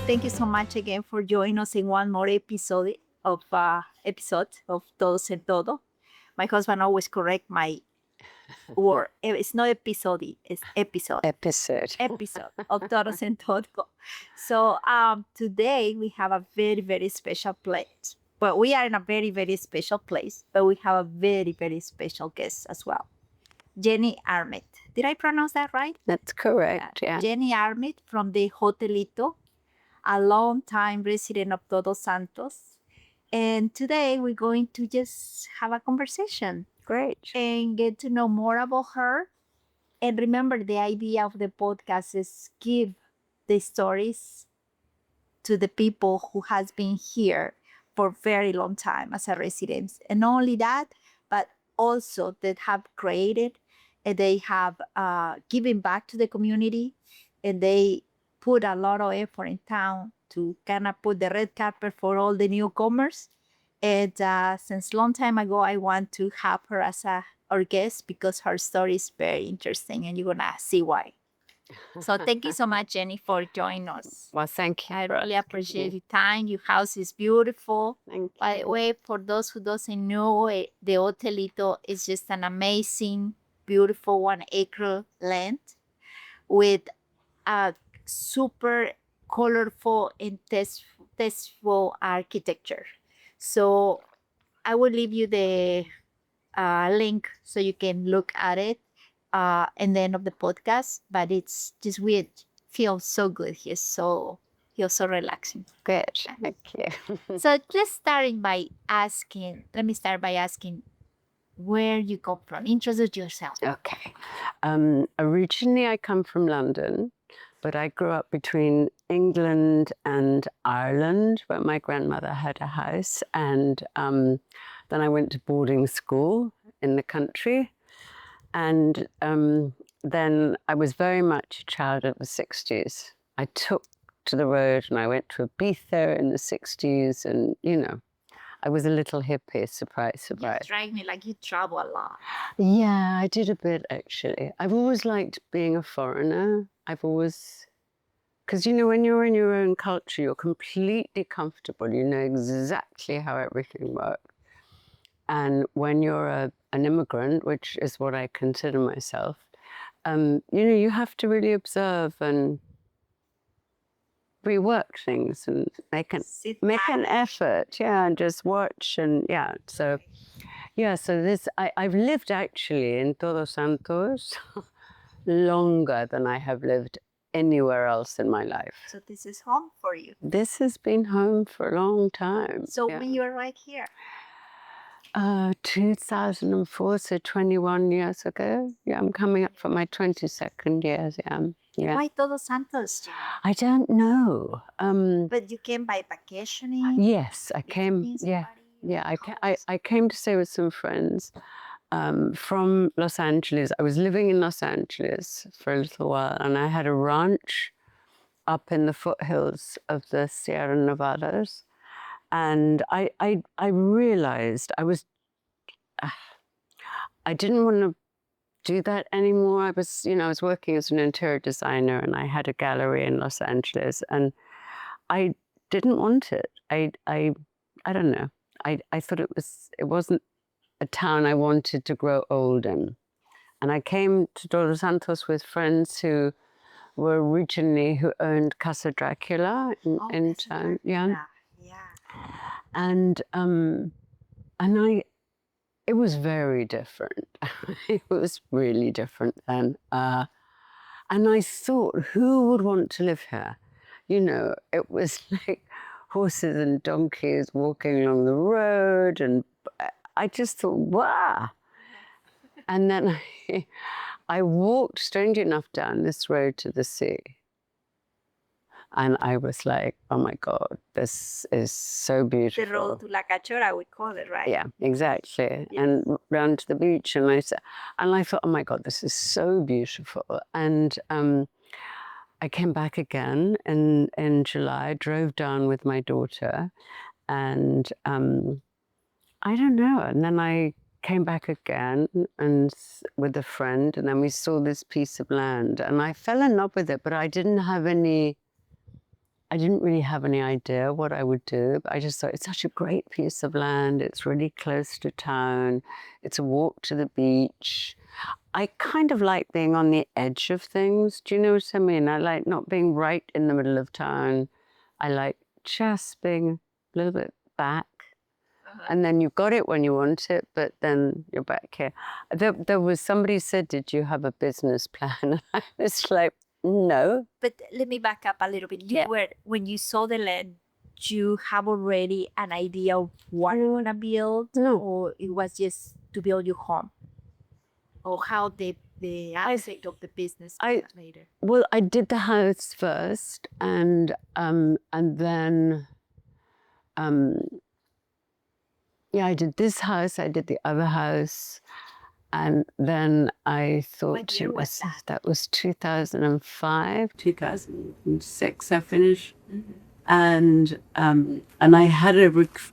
Thank you so much again for joining us in one more episode of Todos Santos. My husband always correct my word. It's not episode, it's episode. Episode. Episode of Todos Santos. So today we have a very, very special place. But we are in a very, very special place, but we have a very, very special guest as well. Jenny Armit. Did I pronounce that right? That's correct, yeah. Jenny Armit from the Hotelito, a long-time resident of Todos Santos. And today we're going to just have a conversation. Great. And get to know more about her. And remember, the idea of the podcast is give the stories to the people who has been here for a very long time as a resident. And not only that, but also that have created and they have given back to the community, and they put a lot of effort in town to kind of put the red carpet for all the newcomers. And since long time ago, I want to have her as our guest because her story is very interesting, and you're gonna see why. So thank you so much, Jenny, for joining us. Well, thank you. I really appreciate your time. Your house is beautiful. Thank you. By the way, for those who doesn't know, the Hotelito is just an amazing, beautiful 1 acre land with a super colorful and tasteful architecture. So I will leave you the link so you can look at it in the end of the podcast. But it's just weird. Feels so good here. So feels so relaxing. Good. Thank you. So let's start by asking. Let me start by asking where you come from. Introduce yourself. Okay. Originally, I come from London, but I grew up between England and Ireland, where my grandmother had a house. And then I went to boarding school in the country. And then I was very much a child of the 60s. I took to the road and I went to Ibiza in the 60s. And, you know, I was a little hippie, surprise. You strike me like you travel a lot. Yeah, I did a bit, actually. I've always liked being a foreigner. Because, you know, when you're in your own culture, you're completely comfortable. You know exactly how everything works. And when you're an immigrant, which is what I consider myself, you know, you have to really observe and rework things and make an effort, yeah, and just watch and So this I've lived actually in Todos Santos longer than I have lived anywhere else in my life. So this is home for you. This has been home for a long time. So when you arrived here? 2004, so 21 years ago. Yeah, I'm coming up for my 22nd year. Yeah. Why Todos Santos? I don't know. But you came by vacationing? Yes, I came. Yeah. I came to stay with some friends from Los Angeles. I was living in Los Angeles for a little while, and I had a ranch up in the foothills of the Sierra Nevadas. And I realized I didn't want to do that anymore. I was working as an interior designer, and I had a gallery in Los Angeles, and I didn't want it. I don't know. I thought it wasn't a town I wanted to grow old in. And I came to Todos Santos with friends who were originally who owned Casa Dracula in town. Yeah. And it was very different. It was really different then. And I thought, who would want to live here? You know, it was like horses and donkeys walking along the road. And I just thought, wow. And then I walked, strangely enough, down this road to the sea. And I was like, oh my God, this is so beautiful. The road to La Cachora, we call it, right? Yeah, exactly. Yes. And round to the beach. And I thought, oh my God, this is so beautiful. And I came back again in July, drove down with my daughter. And I don't know. And then I came back again and with a friend. And then we saw this piece of land. And I fell in love with it, but I didn't have any I didn't really have any idea what I would do, but I just thought it's such a great piece of land. It's really close to town. It's a walk to the beach. I kind of like being on the edge of things. Do you know what I mean? I like not being right in the middle of town. I like just being a little bit back. And then you've got it when you want it, but then you're back here. There was somebody said, "Did you have a business plan?" I was like, no. But let me back up a little bit. You Yeah. were, when you saw the land, you have already an idea of what you want to build? No. Or it was just to build your home? Or how the aspect of the business later? Well, I did the house first, and then yeah, I did this house, I did the other house, and then I thought What year was that? that was 2005, 2006. I finished, and I had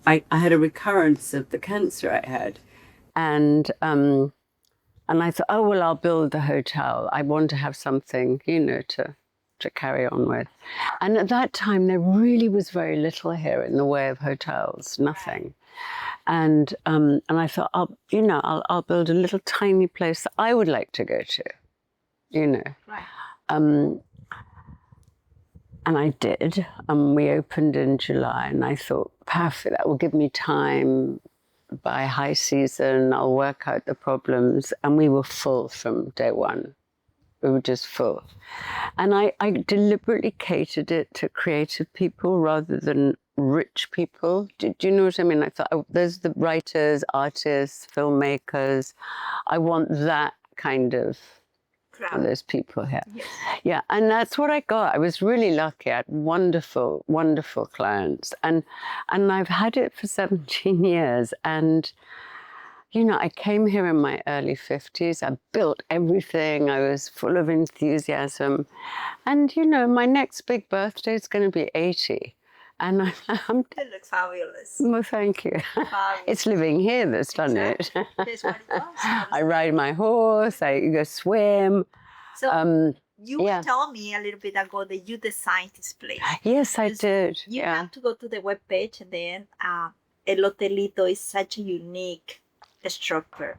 I had a recurrence of the cancer I had, and I thought, oh well, I'll build the hotel. I want to have something, you know, to carry on with. And at that time, there really was very little here in the way of hotels, nothing. And I thought, I'll build a little tiny place that I would like to go to, you know. Right. And I did. We opened in July, and I thought, perfect, that will give me time. By high season, I'll work out the problems. And we were full from day one. We were just full. And I deliberately catered it to creative people rather than rich people. Do you know what I mean? I thought, oh, there's the writers, artists, filmmakers. I want that kind of those people here. Yes. Yeah, and that's what I got. I was really lucky. I had wonderful, wonderful clients. And I've had it for 17 years. And you know, I came here in my early 50s. I built everything. I was full of enthusiasm. And, you know, my next big birthday is going to be 80. And I'm It looks fabulous. well, thank you. It's living here that's done it. That's what it was. I ride my horse. I go swim. So you were telling me a little bit ago that you designed this place. Yes, I did. You have to go to the webpage, and then El Hotelito is such a unique structure.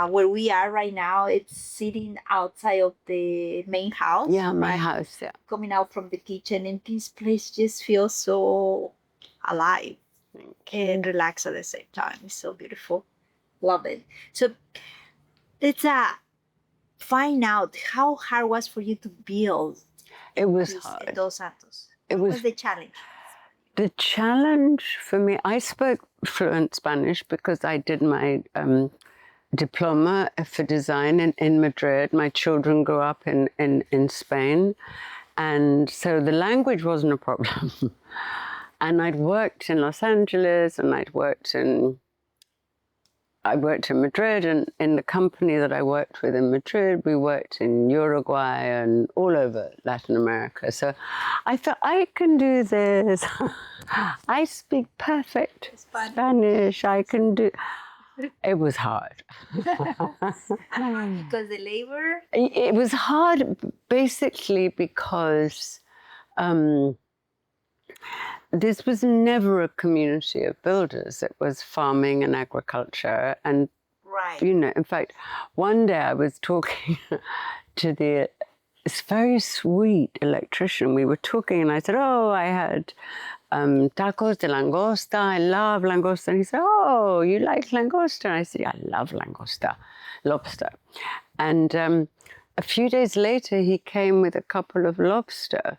Where we are right now, it's sitting outside of the main house. Yeah, my house, yeah. Coming out from the kitchen, and this place just feels so alive and relaxed at the same time. It's so beautiful. Love it. So let's find out how hard it was for you to build. It was hard. Todos Santos. What was the challenge? The challenge for me, I spoke fluent Spanish because I did my diploma for design in Madrid. My children grew up in Spain. And so the language wasn't a problem. And I'd worked in Los Angeles, and I worked in Madrid, and in the company that I worked with in Madrid, we worked in Uruguay and all over Latin America. So I thought, I can do this. I speak perfect Spanish. I can do. It was hard. Because the labor? It was hard basically because this was never a community of builders. It was farming and agriculture. And, you know, in fact, one day I was talking to this very sweet electrician. We were talking, and I said, oh, I had tacos de langosta. I love langosta. And he said, oh, you like langosta? And I said, yeah, I love langosta, lobster. And a few days later, he came with a couple of lobster.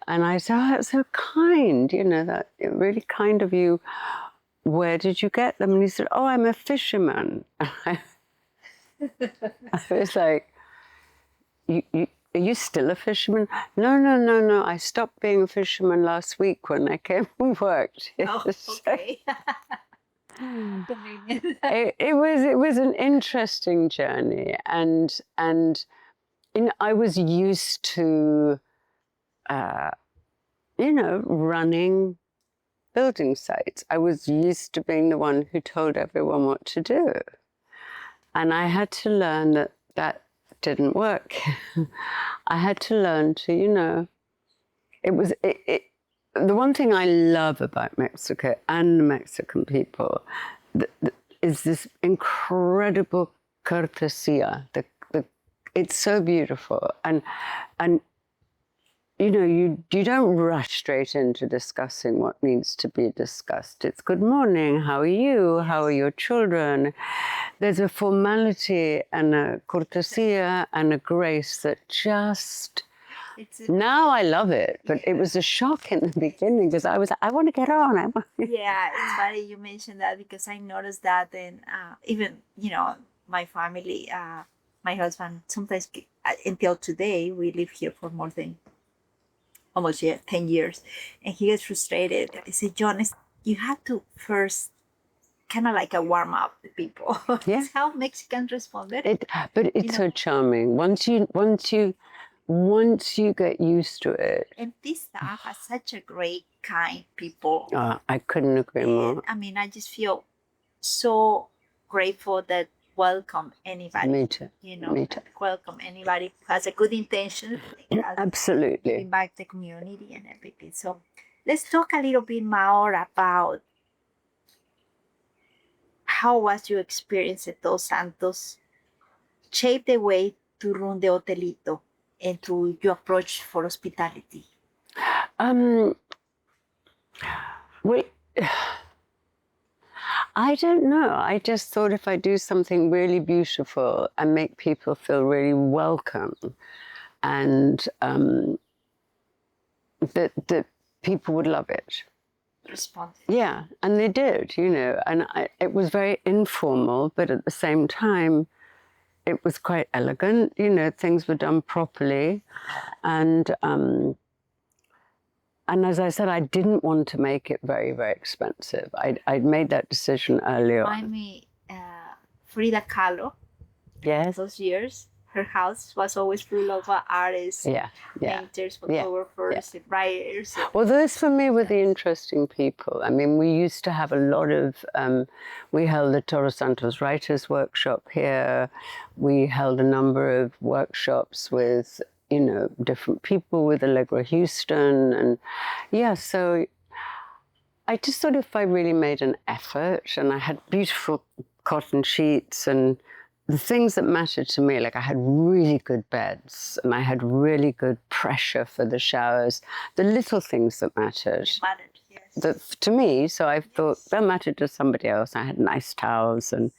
And I said, oh, that's so kind, you know, that really kind of you. Where did you get them? And he said, oh, I'm a fisherman. I was like, are you still a fisherman? No. I stopped being a fisherman last week when I came and worked. Oh, okay. it was an interesting journey, and I was used to running building sites. I was used to being the one who told everyone what to do, and I had to learn that didn't work. I had to learn to, The one thing I love about Mexico and the Mexican people is this incredible courtesía. It's so beautiful, and you know, you don't rush straight into discussing what needs to be discussed. It's good morning, how are you, how are your children? There's a formality and a courtesía and a grace that just, now I love it, but it was a shock in the beginning because I want to get on. Yeah, it's funny you mentioned that because I noticed that, and even, you know, my family, my husband, sometimes until today, we live here for more than almost 10 years, and he gets frustrated. I say, John, you have to first kind of like a warm up the people. Yeah. That's how Mexicans responded. But it's so charming. Once you get used to it. And this staff has such a great, kind people. I couldn't agree more. I mean, I just feel so grateful that welcome anybody. Me too. You know, Me too. welcome anybody who has a good intention. Absolutely. Giving back the community and everything. So let's talk a little bit more about how was your experience at Todos Santos shape the way to run the Hotelito and to your approach for hospitality? Well, I don't know. I just thought if I do something really beautiful and make people feel really welcome, and that people would love it. Respond. Yeah, and they did, you know. And it was very informal, but at the same time, it was quite elegant. You know, things were done properly, and as I said, I didn't want to make it very, very expensive. I'd made that decision earlier on. Remind me, Frida Kahlo. Yes. Those years, her house was always full of artists, painters, photographers, and writers. Well, those for me were the interesting people. I mean, we used to have a lot of, we held the Todos Santos Writers Workshop here. We held a number of workshops with, you know, different people, with Allegra Houston. And so I just thought if I really made an effort, and I had beautiful cotton sheets and the things that mattered to me, like I had really good beds and I had really good pressure for the showers, the little things that mattered. To me, so I thought that mattered to somebody else. I had nice towels and,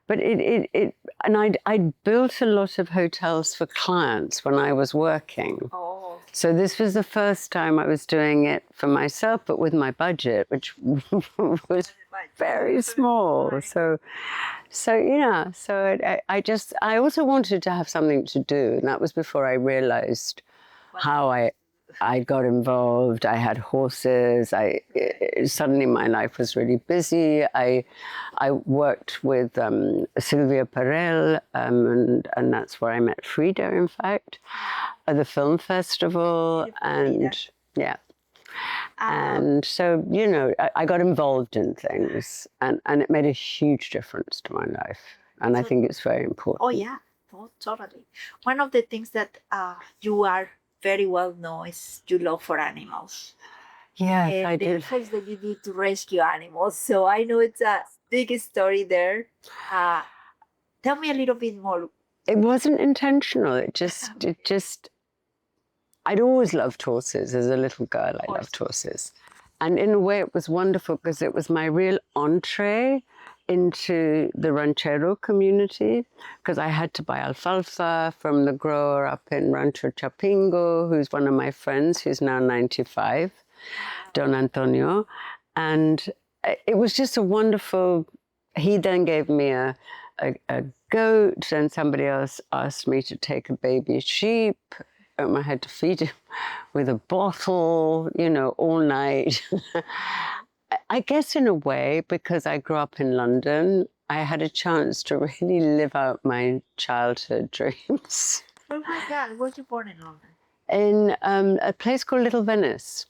but I built a lot of hotels for clients when I was working. Oh. So this was the first time I was doing it for myself, but with my budget, which was very small. So I also wanted to have something to do, and that was before I realized how I got involved. I had horses. Suddenly my life was really busy. I worked with Sylvia Perel, and that's where I met Frida, in fact, at the film festival, and and so, you know, I got involved in things, and it made a huge difference to my life, and I think it's very important. Oh yeah, totally. One of the things that you are very well known is your love for animals. Yes, and I the did. efforts that you did to rescue animals. So I know it's a big story there. Tell me a little bit more. It wasn't intentional. It just. I'd always loved horses. As a little girl, I loved horses. And in a way, it was wonderful because it was my real entree into the ranchero community, because I had to buy alfalfa from the grower up in Rancho Chapingo, who's one of my friends, who's now 95, Don Antonio. And it was just a wonderful, he then gave me a goat, and somebody else asked me to take a baby sheep. I had to feed him with a bottle, you know, all night. I guess in a way, because I grew up in London, I had a chance to really live out my childhood dreams. Oh my God, where were you born in London? In a place called Little Venice.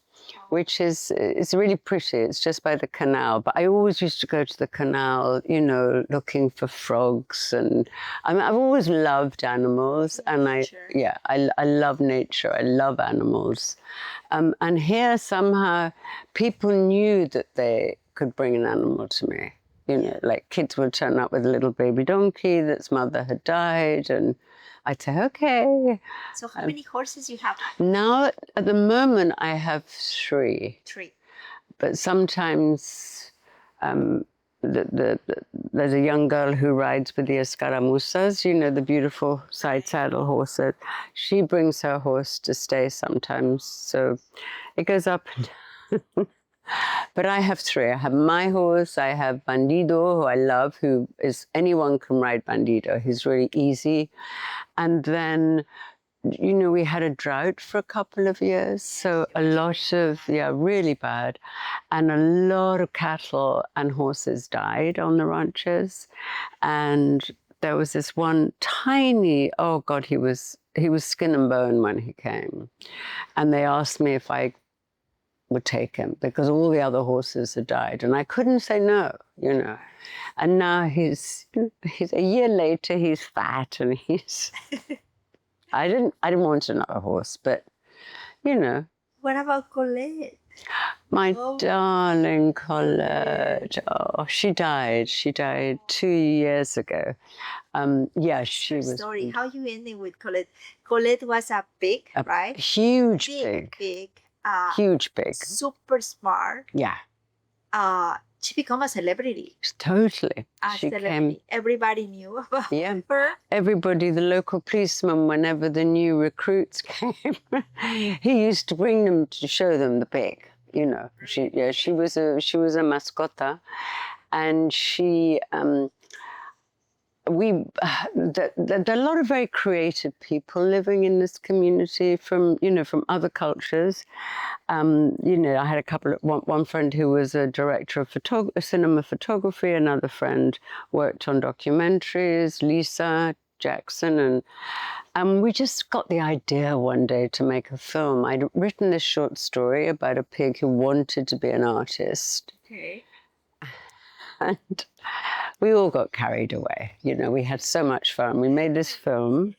which is it's really pretty. It's just by the canal. But I always used to go to the canal, you know, looking for frogs. And I mean, I've always loved animals, and I love nature. I love animals. And here somehow people knew that they could bring an animal to me. You know, like kids would turn up with a little baby donkey that's mother had died, and I'd say, okay. So how many horses you have? Now, at the moment, I have three. But sometimes there's a young girl who rides with the escaramuzas, you know, the beautiful side saddle horses. She brings her horse to stay sometimes. So it goes up and down. But I have three. I have my horse, I have Bandido, who I love, who is, anyone can ride Bandido. He's really easy. And then, you know, we had a drought for a couple of years. So a lot of, really bad. And a lot of cattle and horses died on the ranches. And there was this one tiny, oh God, he was skin and bone when he came. And they asked me if I would take him because all the other horses had died, and I couldn't say no, you know. And now he's a year later, he's fat and he's. I didn't want another horse, but you know. What about Colette? My darling Colette. Oh, she died. She died 2 years ago. She was. Story. How you ending with Colette? Colette was a pig, right? Huge pig. Huge pig. Super smart. Yeah. She became a celebrity. Totally. She came. Everybody knew about her. Everybody, the local policeman, whenever the new recruits came, he used to bring them to show them the pig. You know, she was a mascota, and she. There are a lot of very creative people living in this community from other cultures. I had one friend who was a director of cinema photography. Another friend worked on documentaries, Lisa Jackson, and we just got the idea one day to make a film. I'd written this short story about a pig who wanted to be an artist. Okay. And we all got carried away. You know, we had so much fun. We made this film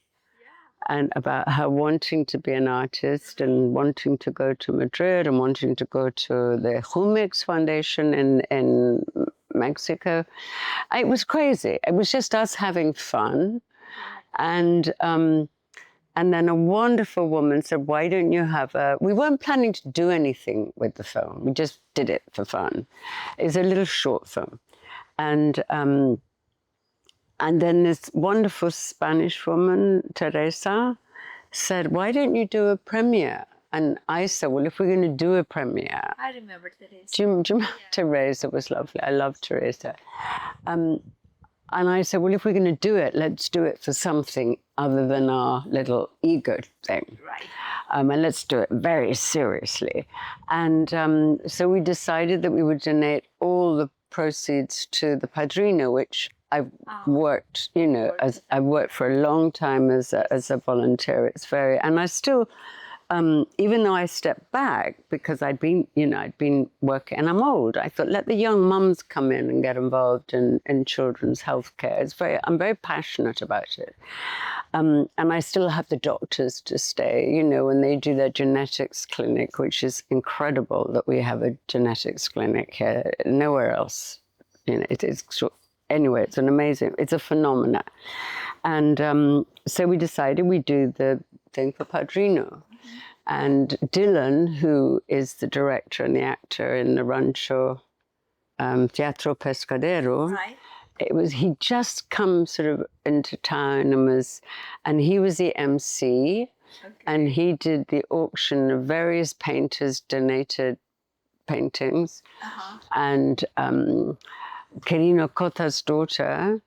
and about her wanting to be an artist and wanting to go to Madrid and wanting to go to the Jumex Foundation in Mexico. It was crazy. It was just us having fun. And then a wonderful woman said, why don't you have we weren't planning to do anything with the film. We just did it for fun. It's a little short film. And then this wonderful Spanish woman, Teresa, said, why don't you do a premiere? And I said, well, if we're going to do a premiere. I remember Teresa. Do you remember? Teresa was lovely. I love Teresa. And I said, well, if we're going to do it, let's do it for something other than our little ego thing. Right. And let's do it very seriously. And so we decided that we would donate all the proceeds to the Padrino, which I've worked, I worked for a long time as a volunteer. It's and I still, even though I stepped back because I'd been working, and I'm old, I thought, let the young mums come in and get involved in children's healthcare. I'm very passionate about it. And I still have the doctors to stay, when they do their genetics clinic, which is incredible that we have a genetics clinic here, nowhere else. Anyway, it's a phenomena. And so we decided we'd do the thing for Padrino. And Dylan, who is the director and the actor in the Rancho Teatro Pescadero, right. He'd just come sort of into town and he was the MC, and he did the auction of various painters' donated paintings. And Quirino Cota's daughter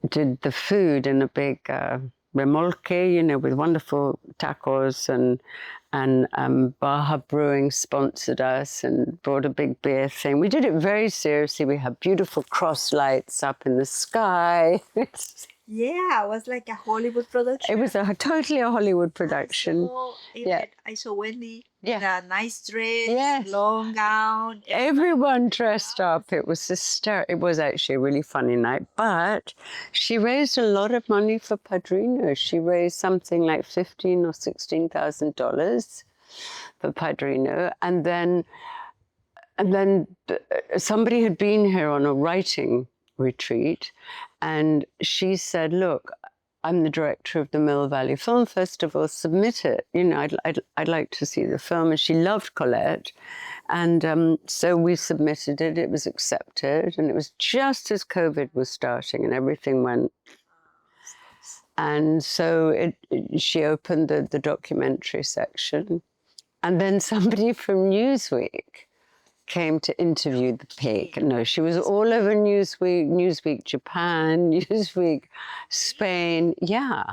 did the food in a big remolque, with wonderful tacos, and Baja Brewing sponsored us and brought a big beer thing. We did it very seriously. We had beautiful cross lights up in the sky. Yeah, it was like a Hollywood production. It was totally a Hollywood production. I saw Wendy Yeah. in a nice dress, Yes. long gown. Everyone dressed up. It was hysterical. It was actually a really funny night. But she raised a lot of money for Padrino. She raised something like $15,000 or $16,000 for Padrino, and then somebody had been here on a writing retreat, and she said, "Look, I'm the director of the Mill Valley Film Festival. Submit it. You know, I'd like to see the film." And she loved Colette, and so we submitted it. It was accepted, and it was just as COVID was starting, and everything went. And so she opened the documentary section, and then somebody from Newsweek came to interview the pig. No, she was all over Newsweek, Newsweek Japan, Newsweek Spain. Yeah,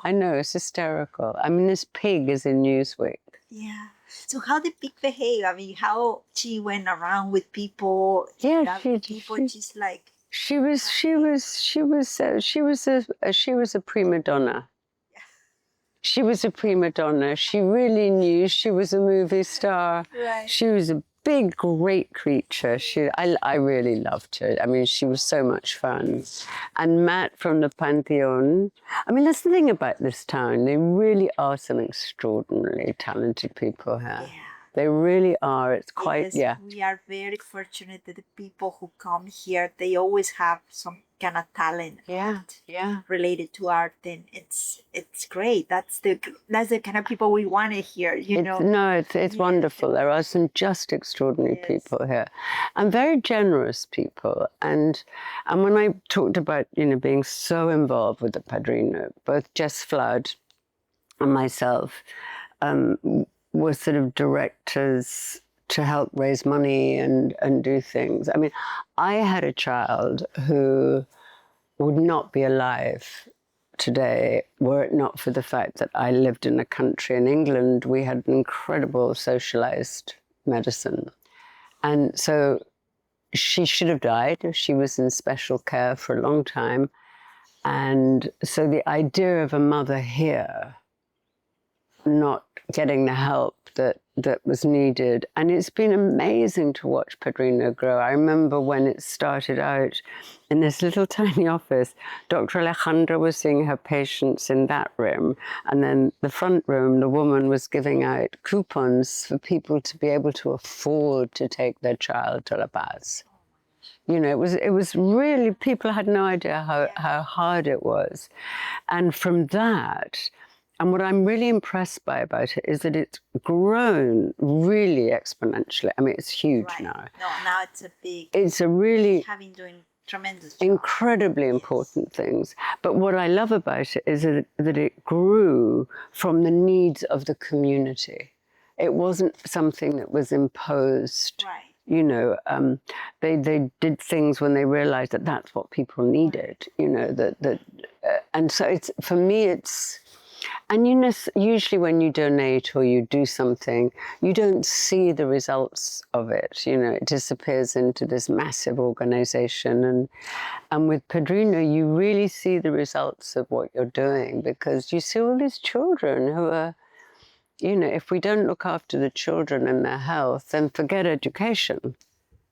I know, it's hysterical. I mean, this pig is in Newsweek. Yeah. So how did pig behave? I mean, how she went around with people? Yeah, She's like. She was a prima donna. She was a prima donna. She really knew she was a movie star. Right. She was a big, great creature. I really loved her. I mean, she was so much fun. And Matt from the Pantheon. I mean, that's the thing about this town. They really are some extraordinarily talented people here. Yeah. They really are. It's quite, Yes, we are very fortunate that the people who come here, they always have some kind of talent. Yeah. Related to art, and it's great. That's the kind of people we want to hear. It's wonderful. There are some just extraordinary people here, and very generous people. And when I talked about being so involved with the Padrino, both Jess Flood and myself were sort of directors to help raise money and do things. I mean, I had a child who would not be alive today were it not for the fact that I lived in a country in England. We had an incredible socialized medicine. And so she should have died. She was in special care for a long time. And so the idea of a mother here not getting the help that was needed. And it's been amazing to watch Padrino grow. I remember when it started out in this little tiny office, Dr. Alejandra was seeing her patients in that room. And then the front room, the woman was giving out coupons for people to be able to afford to take their child to La Paz. It was really, people had no idea how hard it was. And from that, and what I'm really impressed by about it is that it's grown really exponentially. I mean, it's huge now. No, now it's a big. It's a really doing tremendous job. Incredibly important things. But what I love about it is that it grew from the needs of the community. It wasn't something that was imposed. Right. They did things when they realized that that's what people needed. And so it's, for me, it's. And usually when you donate or you do something, you don't see the results of it. It disappears into this massive organization. And with Padrino, you really see the results of what you're doing, because you see all these children who are, if we don't look after the children and their health, then forget education.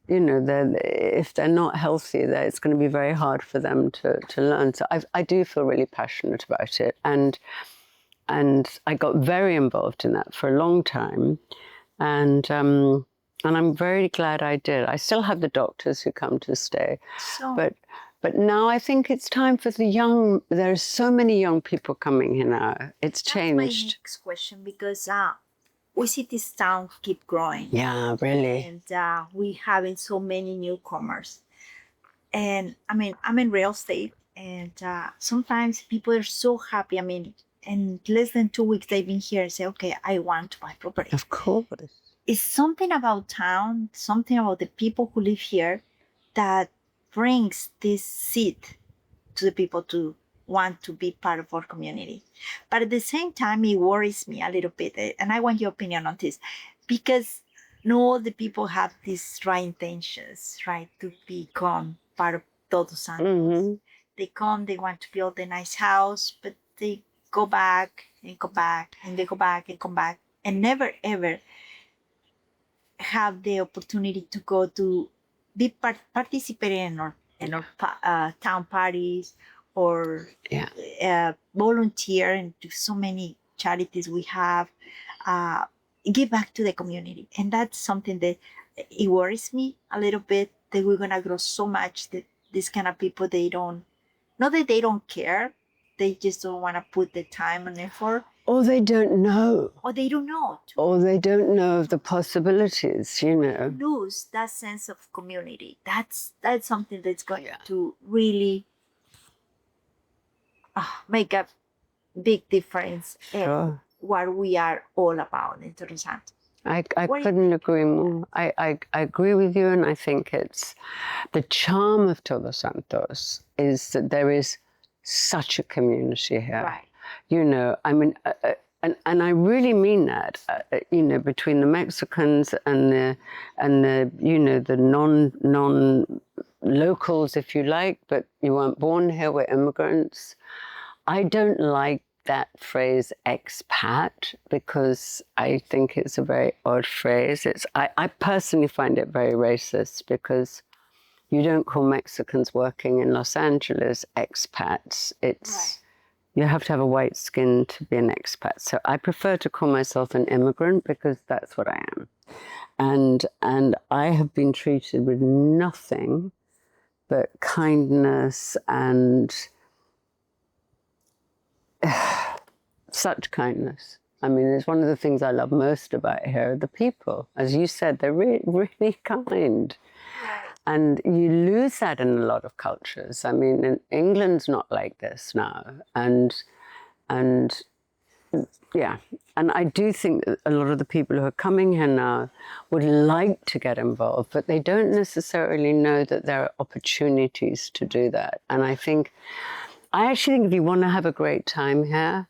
If they're not healthy, it's going to be very hard for them to learn. So I do feel really passionate about it. And I got very involved in that for a long time. And I'm very glad I did. I still have the doctors who come to stay. But now I think it's time for the young. There are so many young people coming here now. It's changed. That's my next question, because we see this town keep growing. Yeah, really. And we having so many newcomers. And I mean, I'm in real estate, and sometimes people are so happy. I mean, in less than 2 weeks they've been here and say, okay, I want to buy property. Of course. It's something about town, something about the people who live here that brings this seed to the people to want to be part of our community. But at the same time, it worries me a little bit. And I want your opinion on this, because not all the people have these right intentions, right, to become part of Todos Santos. Mm-hmm. They come, they want to build a nice house, but they go back and come back, and they go back and come back, and never ever have the opportunity to go to be participating in our town parties, or volunteer and do so many charities we have, uh, give back to the community. And that's something that it worries me a little bit, that we're gonna grow so much that these kind of people, they don't, not that they don't care, they just don't want to put the time and effort, Or they don't know. or they don't know to Or they don't know of the possibilities, you know. lose that sense of community. That's something that's going Yeah. to really make a big difference in Sure. what we are all about in Todos Santos. I What do you couldn't agree more. I agree with you, and I think it's the charm of Todos Santos is that there is such a community here. Right. You know, I mean, and I really mean that. You know, between the Mexicans and the you know, the non locals, if you like, but you weren't born here, we're immigrants. I don't like that phrase expat, because I think it's a very odd phrase. I personally find it very racist, because you don't call Mexicans working in Los Angeles expats. It's You have to have a white skin to be an expat. So I prefer to call myself an immigrant, because that's what I am. And I have been treated with nothing but kindness and such kindness. I mean, it's one of the things I love most about here, the people. As you said, they're really, really kind. And you lose that in a lot of cultures. I mean, England's not like this now. And yeah, and I do think that a lot of the people who are coming here now would like to get involved, but they don't necessarily know that there are opportunities to do that. And I actually think if you want to have a great time here,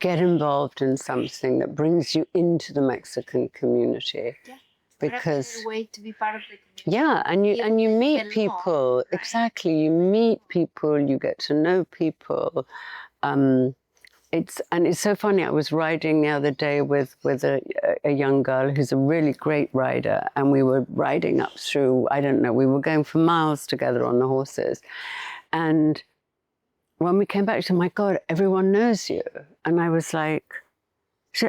get involved in something that brings you into the Mexican community. Yeah. Because what a better way to be part of the community. yeah, and you meet belong, people. right. Exactly, you meet people, you get to know people. It's so funny. I was riding the other day with a young girl who's a really great rider, and we were riding up through, I don't know, we were going for miles together on the horses, and when we came back, she said, "My God, everyone knows you," and I was like,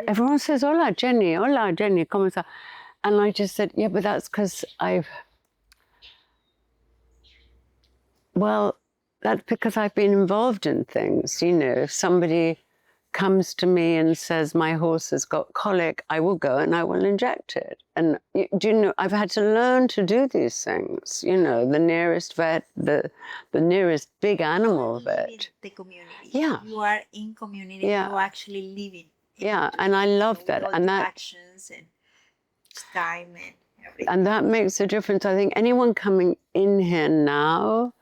"Everyone says hola Jenny, ¿cómo está?" And I just said, "Yeah, but that's because that's because I've been involved in things. You know, if somebody comes to me and says, my horse has got colic, I will go and I will inject it. And do you know, I've had to learn to do these things. You know, the nearest vet, the nearest big animal vet. The community. Yeah. You are in community. Yeah. You're actually living. Yeah, and I love that. And that actions and time and everything. And that makes a difference. I think anyone coming in here now,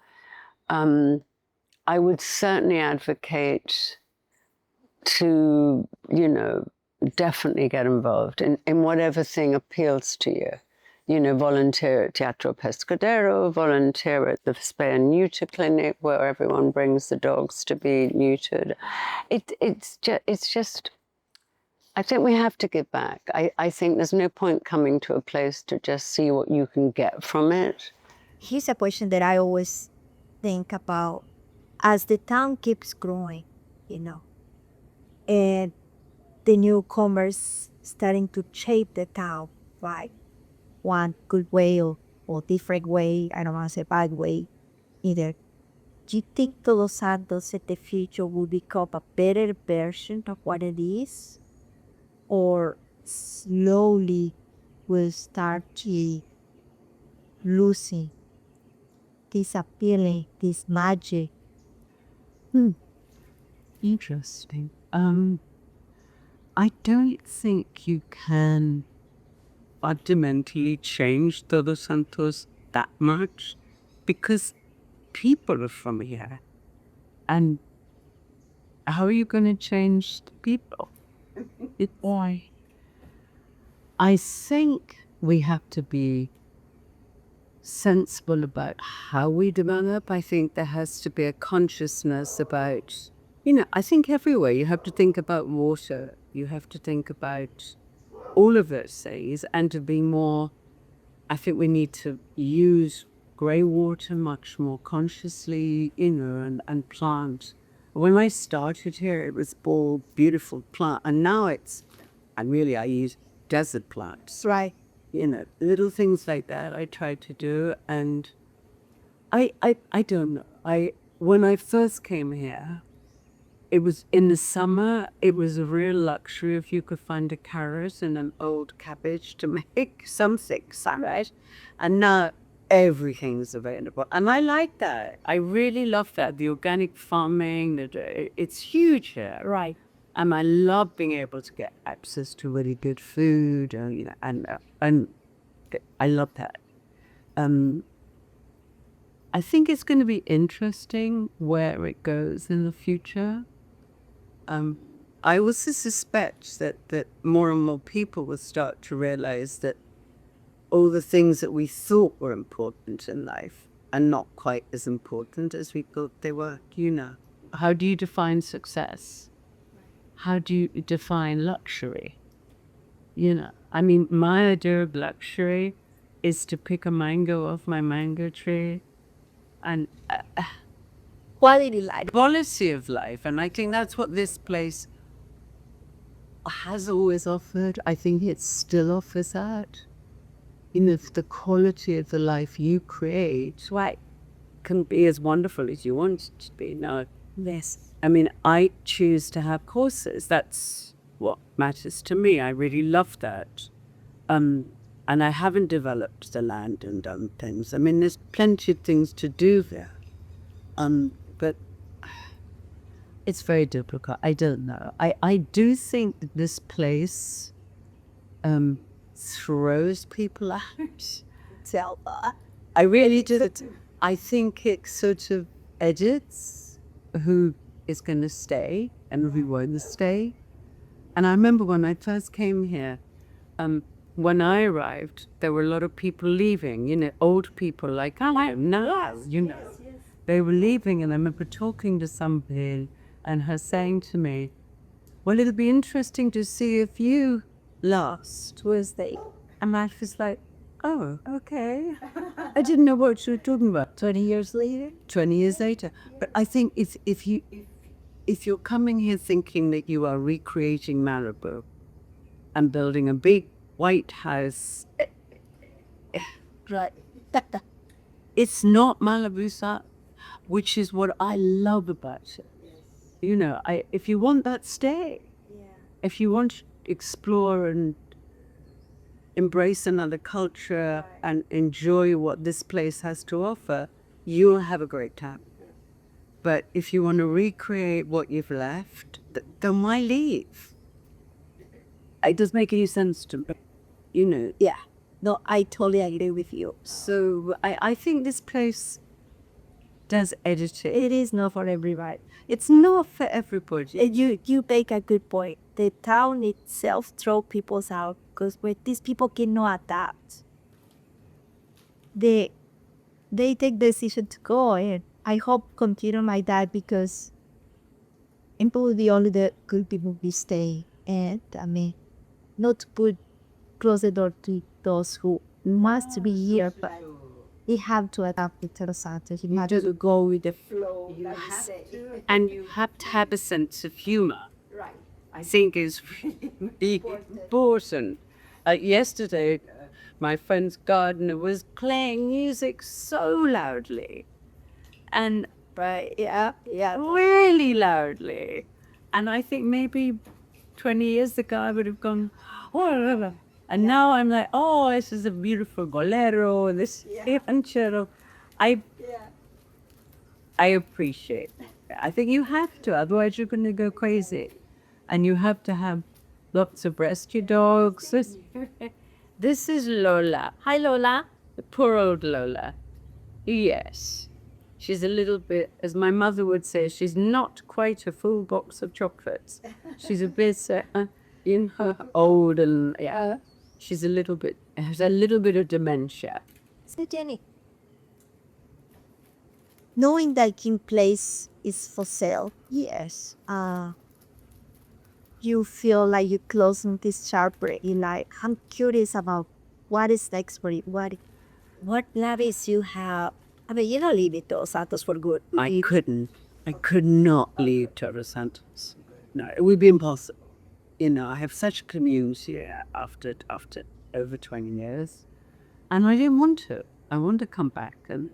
I would certainly advocate to, you know, definitely get involved in whatever thing appeals to you. You know, volunteer at Teatro Pescadero, volunteer at the spay and neuter clinic where everyone brings the dogs to be neutered. It's just, I think we have to give back. I think there's no point coming to a place to just see what you can get from it. Here's a question that I always think about. As the town keeps growing, you know, and the newcomers starting to shape the town, right? One good way or different way, I don't want to say bad way either. Do you think Todos Santos in the future will become a better version of what it is? Or slowly will start to losing this appealing, this magic? Interesting. I don't think you can fundamentally change Todos Santos that much, because people are from here. And how are you going to change the people? I think we have to be sensible about how we develop. I think there has to be a consciousness about, I think everywhere you have to think about water. You have to think about all of those things, and to be more, I think we need to use grey water much more consciously, and plant. When I started here, it was all beautiful plant, and now I use desert plants. Right. Little things like that I try to do, and I don't know. When I first came here, it was in the summer. It was a real luxury if you could find a carrot and an old cabbage to make something, right? And now everything's available, and I like that. I really love that. The organic farming, it's huge here, Right. and I love being able to get access to really good food, and I love that. I think it's going to be interesting where it goes in the future. I also suspect that more and more people will start to realize that all the things that we thought were important in life are not quite as important as we thought they were. How do you define success? How do you define luxury? I mean, my idea of luxury is to pick a mango off my mango tree, and Quality life. quality of life. And I think that's what this place has always offered. I think it still offers that. If the quality of the life you create, Right. can be as wonderful as you want it to be. Now, Yes. I mean, I choose to have courses. That's what matters to me. I really love that. And I haven't developed the land and done things. I mean, there's plenty of things to do there. But it's very difficult. I don't know. I do think that this place throws people out. Selva. I really do. I think it sort of edits who is going to stay and who won't stay. And I remember when I first came here, when I arrived, there were a lot of people leaving, old people like, oh, I am now, They were leaving, and I remember talking to somebody and her saying to me, well, it'll be interesting to see if you last. Was they And I was like, oh, okay. I didn't know what you were talking about. 20 years later? 20 years later. But I think if you're coming here thinking that you are recreating Malibu and building a big white house, Right. it's not Malibu, which is what I love about it. If you want that, stay. Yeah. If you want to explore and embrace another culture and enjoy what this place has to offer, you'll have a great time. But if you want to recreate what you've left, then why leave? It doesn't make any sense to me, Yeah. No, I totally agree with you. So I think this place does edit it. It is not for everybody. It's not for everybody. And you make a good point. The town itself throw people out because when these people cannot adapt, they take the decision to go, and I hope continue like that because probably only the good people will stay, and I mean, not to close the door to those who must be here, but they have to adapt to Todos Santos. You have to go with the flow. And you have to have a sense of humor. Right. I think is really important. Yesterday, my friend's gardener was playing music so loudly, and Right. Yeah. Yeah. really loudly. And I think maybe 20 years ago I would have gone, oh, and now I'm like, oh, this is a beautiful bolero, this ranchero. I appreciate it. I think you have to, otherwise you're going to go crazy. And you have to have lots of rescue dogs. This is Lola. Hi, Lola. The poor old Lola. Yes. She's a little bit, as my mother would say, she's not quite a full box of chocolates. She's a bit in her old and, she's has a little bit of dementia. So, Jenny, knowing that King Place is for sale, Yes. you feel like you're closing this chapter. You like, I'm curious about what is next for you. What plans you have? I mean, you don't leave it Todos Santos for good. I couldn't. I could not leave Todos Santos. No, it would be impossible. You know, I have such a community here after over 20 years. And I didn't want to. I want to come back and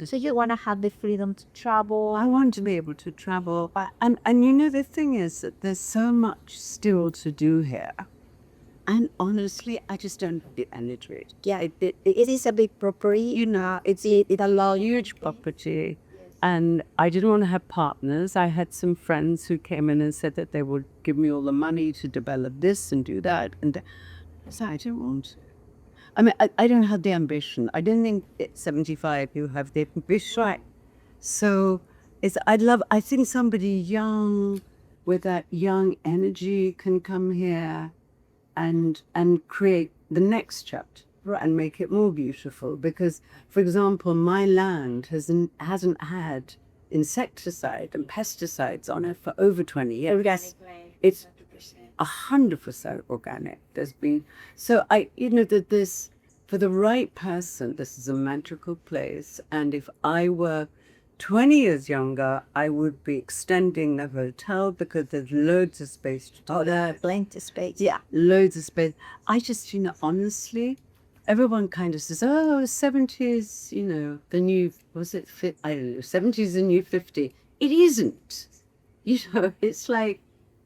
So you want to have the freedom to travel. I want to be able to travel. And you know, the thing is that there's so much still to do here. And honestly, I just don't have the energy. Yeah, it is a big property. You know, It's it a large huge property. And I didn't want to have partners. I had some friends who came in and said that they would give me all the money to develop this and do that. And so I didn't want to. I mean, I don't have the ambition. I don't think at 75 you have the ambition. Right. So I think somebody young with that young energy can come here and create the next chapter and make it more beautiful. Because, for example, my land hasn't had insecticide and pesticides on it for over 20 years. It's 100% organic. There's been that this for the right person, this is a magical place. And if I were 20 years younger, I would be extending the hotel because there's loads of space to do that. plenty space. Yeah, loads of space. I just, honestly, everyone kind of says, oh, 70s, the new, I don't know, 70s the new 50. It isn't. It's like,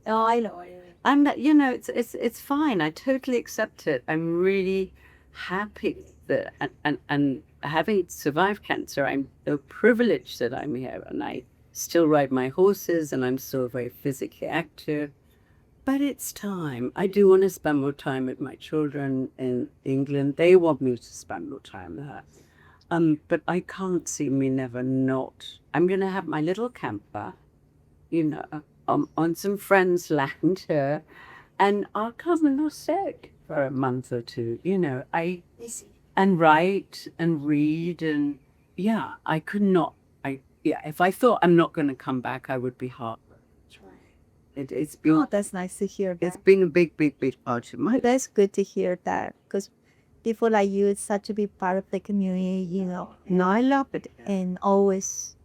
Oh, I know. I'm not, it's fine. I totally accept it. I'm really happy that, and having survived cancer, I'm so privileged that I'm here and I still ride my horses and I'm still very physically active. But it's time. I do want to spend more time with my children in England. They want me to spend more time there. But I can't see me never not. I'm going to have my little camper, on some friends' land here, and I'll come and I'll stay for a month or two. And write and read and I could not. If I thought I'm not going to come back, I would be heartbroken. It's been. Oh, that's nice to hear. It's been a big, big, big part of my. That's good to hear that because people like you, it's such a big part of the community. No, I love it. And always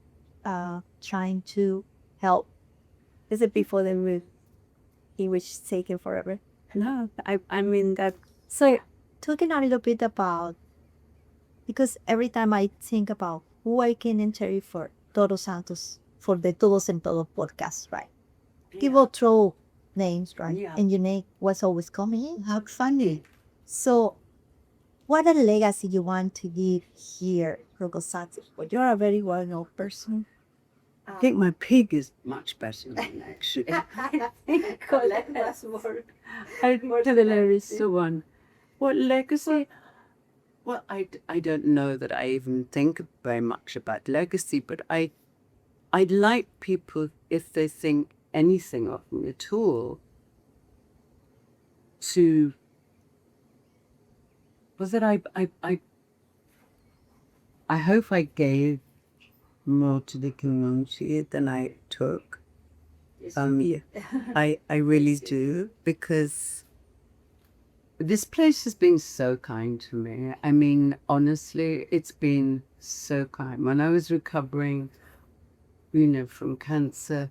trying to help. Is it before the move? Which is taking forever. No, I mean that. So talking a little bit about, because every time I think about who I can interview for Todos Santos, for the Todos Santos podcast, right? People throw names, right? Yeah. And your name was always coming in. How funny. So what a legacy you want to give here, Todos Santos? Well, you're a very well-known person. I think my pig is much better than actually. I think there is the one. What legacy? Well, I don't know that I even think very much about legacy, but I'd like people, if they think anything of me at all, to was that I hope I gave more to the community than I took. I really do, because this place has been so kind to me. I mean, honestly, it's been so kind. When I was recovering, from cancer,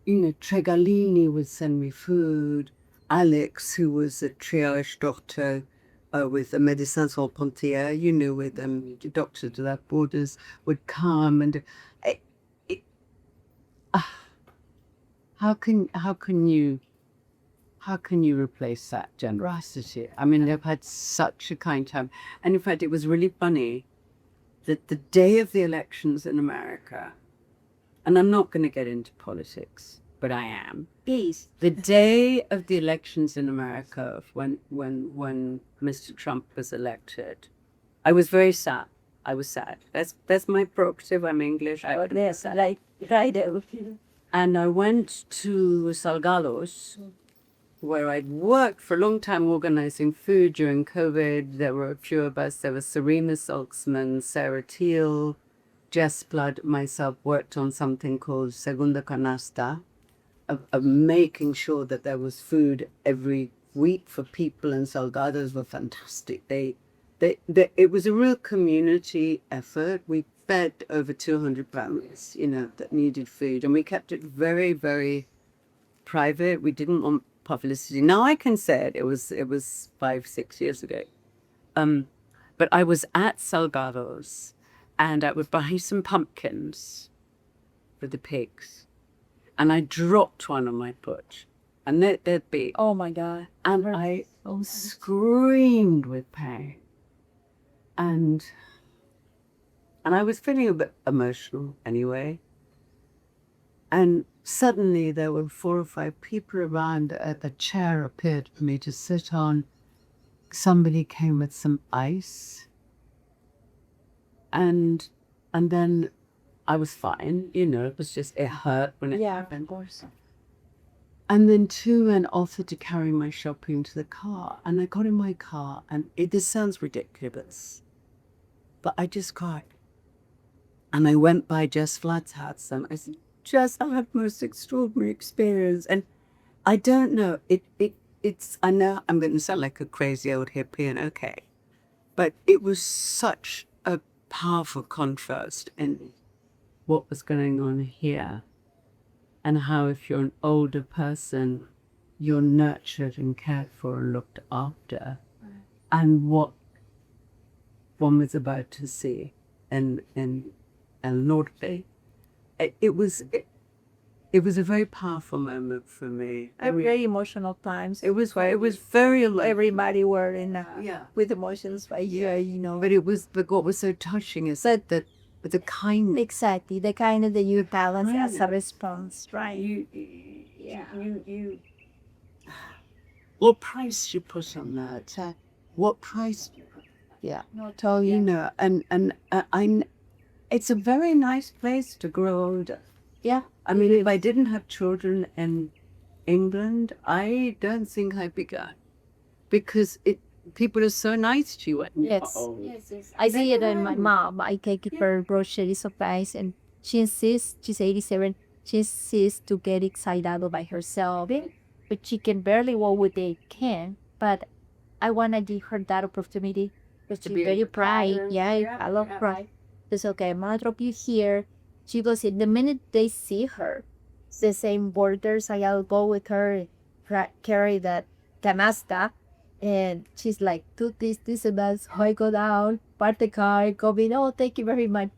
Tregalini would send me food. Alex, who was a triage doctor with the Médecins Sans Frontières, with the Doctors Without Borders, would come and how can you replace that generosity? I mean, they've had such a kind time. And in fact, it was really funny that the day of the elections in America, and I'm not going to get into politics, but I am. Please. The day of the elections in America, when Mr. Trump was elected, I was very sad. I was sad. That's my prerogative. I'm English. And I went to Salgalos, where I'd worked for a long time organizing food during COVID. There were a few of us. There was Serena Salksman, Sarah Teal, Jess Blood, myself, worked on something called Segunda Canasta, of making sure that there was food every week for people, and Salgados were fantastic. It was a real community effort. We fed over 200 families, that needed food, and we kept it very, very private. We didn't want publicity. Now I can say it. It was 5-6 years ago. But I was at Salgados, and I would buy some pumpkins for the pigs, and I dropped one on my foot, and they'd be, Oh my God. and I screamed with pain, and I was feeling a bit emotional anyway. And suddenly there were 4 or 5 people around. The chair appeared for me to sit on. Somebody came with some ice, and then I was fine. It was just, it hurt when it happened. Of course. And then 2 men offered to carry my shopping to the car, and I got in my car, and this sounds ridiculous, but I just cried. And I went by Jess Flat's house, and I said, Jess, I had the most extraordinary experience. And I don't know, it's, I know I'm going to sound like a crazy old hippie, and okay, but it was such a powerful contrast in what was going on here, and how if you're an older person, you're nurtured and cared for and looked after, and what one was about to see in El Norte. It was a very powerful moment for me. Very emotional times. It was very Everybody were in Yeah. with emotions by here. But what was so touching is that the kindness. Exactly. The kind of that you balance as a Right. response, right? You what price you put on that? What price? Yeah. No, totally. And it's a very nice place to grow older. Yeah. I mean, if I didn't have children in England, I don't think I'd be going, because people are so nice to you. When you're Yes. old. Yes. I see it in my mom. I take her grocery supplies, and she insists, she's 87, she insists to get excited by herself. But she can barely walk with a cane. But I want to give her that opportunity because she's be very proud. independent. Yeah, I love pride. It's okay, I'm going to drop you here. She goes, in the minute they see her, it's the same borders, I'll go with her, carry that canasta. And she's like, do this, and that. So I go down, park the car, go in, oh, thank you very much.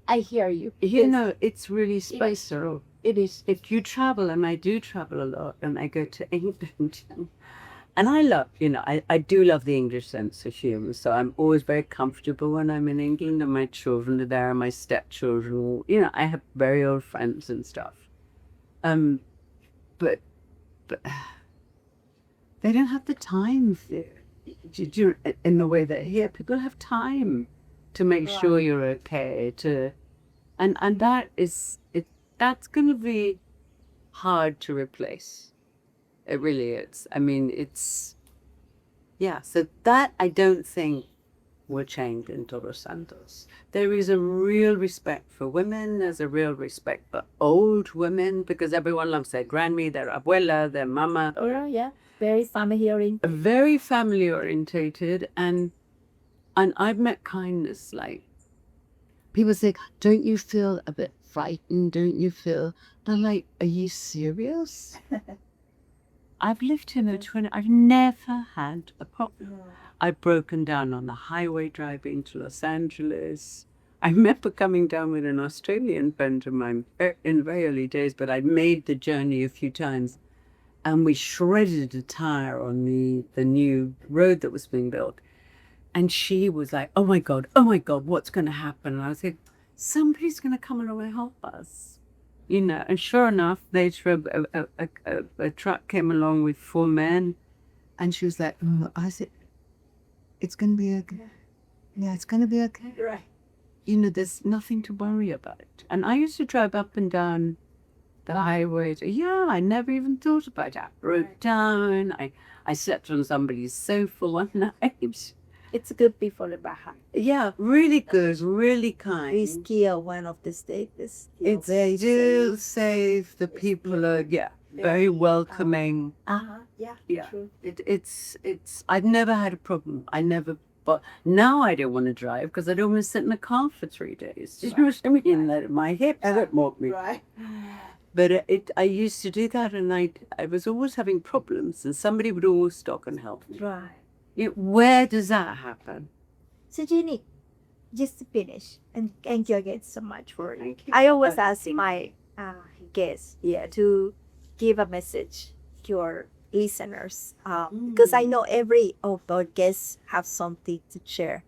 I hear you. It's really special. It is. If you travel, and I do travel a lot, and I go to England, and I love, I do love the English sense of humor. So I'm always very comfortable when I'm in England, and my children are there, my stepchildren. I have very old friends and stuff. But they don't have the time in the way that here people have time to make sure you're okay. And that is it. That's going to be hard to replace. It really is. I mean, so that I don't think will change in Todos Santos. There is a real respect for women. There's a real respect for old women, because everyone loves their grandma, their abuela, their mama. Oh, yeah. Very family oriented. Very family orientated, and I've met kindness. Like, people say, don't you feel a bit frightened? Don't you feel? And I'm like, are you serious? I've lived here for 20. I've never had a problem. I've broken down on the highway driving to Los Angeles. I remember coming down with an Australian friend of mine in very early days, but I'd made the journey a few times, and we shredded a tire on the new road that was being built. And she was like, oh my God, what's going to happen? And I was like, somebody's going to come along and help us. And sure enough, later a truck came along with 4 men, and she was like, I said, it's going to be okay. Yeah, it's going to be okay. Right. There's nothing to worry about. And I used to drive up and down the highways. Yeah, I never even thought about that. Broke down. I slept on somebody's sofa one night. It's good people in Baja. Yeah, really good, really kind. We still one of the states. They do say the people are very welcoming. Yeah. Yeah. True. It's I've never had a problem. But now I don't want to drive because I don't want to sit in a car for 3 days. Do you know what I mean? That my hips hurt more me. Right. But I used to do that, and I was always having problems, and somebody would always stop and help me. Right. Where does that happen? So Jenny, just to finish, and thank you again so much for. Thank you. I always ask my guests, to give a message to our listeners, because I know every of our guests have something to share.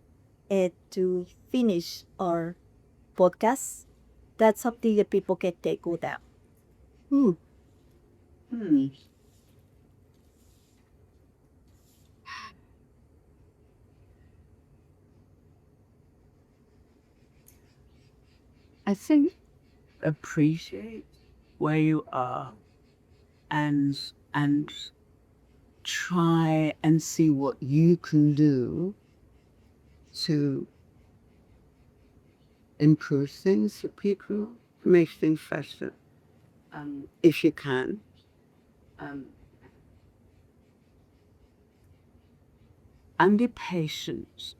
And to finish our podcast, that's something that people can take with them. I think appreciate where you are, and try and see what you can do to improve things for people, make things faster, if you can. And be patient,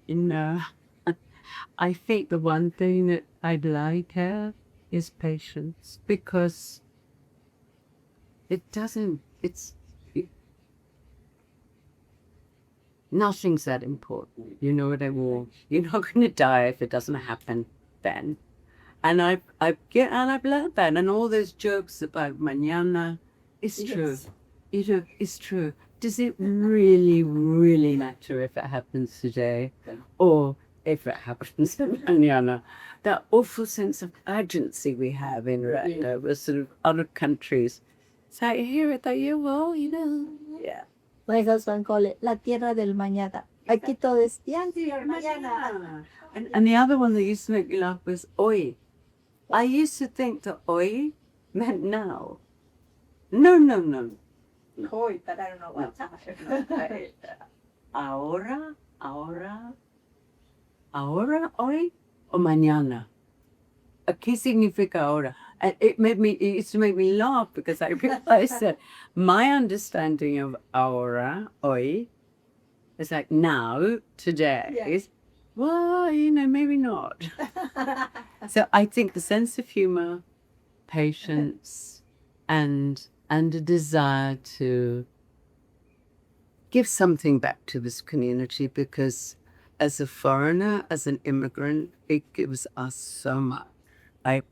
I think the one thing that I'd like here is patience, because nothing's that important. You know what I mean? You're not going to die if it doesn't happen then. And I've learned that, and all those jokes about mañana, it's true. It's true. Does it really, really matter if it happens today, or if it happens mañana? That awful sense of urgency we have in with sort of other countries. So I hear it that yeah. My husband call it La Tierra del Mañana. Aquí todo es mañana. And the other one that used to make me laugh was hoy. I used to think that hoy meant now. No. Hoy, but I don't know what time. Ahora, hoy, o mañana. ¿Qué significa ahora? And it used to make me laugh because I realized that my understanding of ahora, hoy, is like now, today. Well, maybe not. So I think the sense of humor, patience, and a desire to give something back to this community, because as a foreigner, as an immigrant, it gives us so much. I've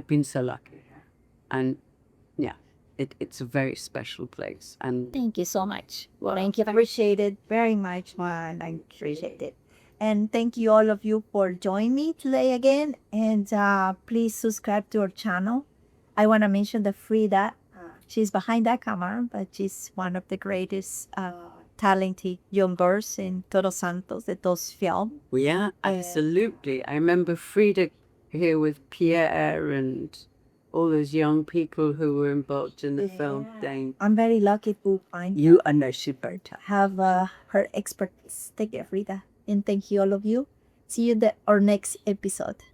been so lucky, and it's a very special place. And Thank you so much. Thank you. Appreciate it very much, and I appreciate it. And thank you all of you for joining me today again. And please subscribe to our channel. I want to mention that Frida, she's behind that camera, but she's one of the greatest talented young girls in Todos Santos that does film. yeah, absolutely. I remember Frida here with Pierre and all those young people who were involved in the film thing. I'm very lucky to find You are no super have her expertise. Thank you, Frida. And thank you all of you. See you in our next episode.